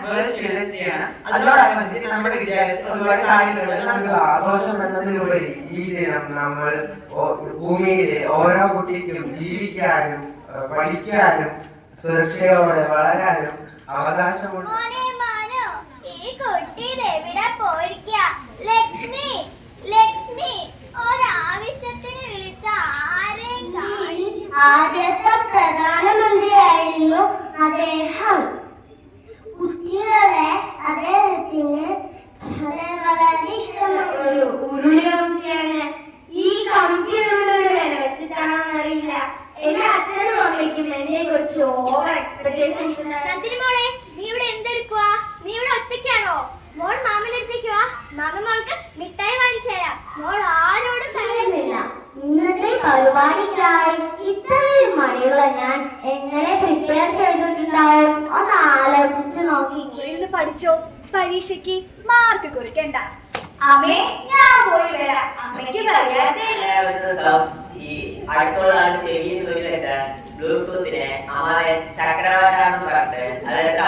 ചെയ്യാണ്. അതിനോടനുബന്ധിച്ച് നമ്മുടെ വിദ്യാലയത്തിൽ ഒരുപാട് കാര്യങ്ങൾ ആഘോഷം എന്നതിലുപരി ഈ ദിനം നമ്മൾ ഭൂമിയിലെ ഓരോ കുട്ടിക്കും ജീവിക്കാനും പഠിക്കാനും സുരക്ഷയോടെ വളരാനും അവകാശമുണ്ട്. ആദ്യത്തെ പ്രധാനമന്ത്രിയായിരുന്നു അദ്ദേഹം. കുട്ടികളെ അദ്ദേഹത്തിന് വളരെ ഇഷ്ടമായ ഒരു ഉരുളി കമ്പിയാണ്. ഈ കമ്പിയുടെ വില വെച്ചിട്ടാണെന്ന് അറിയില്ല. എന്റെ അച്ഛനും അമ്മയ്ക്കും എന്നെ കുറിച്ച് ഓവർ എക്സ്പെക്ടേഷൻസ് ഉണ്ട്. മോളെ, നീ ഇവിടെ എന്തെടുക്കുക? നീ ഇവിടെ ഒറ്റയ്ക്കാണോ? മോൾ മാമന്റെ അടുത്തേക്ക് വാ. മാമ മോൾക്ക് മിഠായി വാങ്ങിച്ചു തരാം. മോൾ ആരോടും പറയുന്നില്ല. ഇന്നത്തെ പരിപാടിക്കായി ഇത്രയും മണിയുള്ള ഞാൻ എങ്ങനെ പ്രിപ്പയർ ചെയ്തിട്ടുണ്ടാവും ഒന്ന് ആലോചിച്ച് നോക്കിക്കേ. പഠിച്ചോ, പരീക്ഷയ്ക്ക് മാർക്ക് കുറിക്കണ്ട. അമ്മേ, ഞാൻ പോയി വരാം. അമ്മയ്ക്ക് പറയാതെ ഈ അടുത്തുള്ള ബ്ലൂടൂത്തിനെ അമ്മ ചക്രവാട്ടാണെന്ന് പറഞ്ഞിട്ട് അതൊക്കെ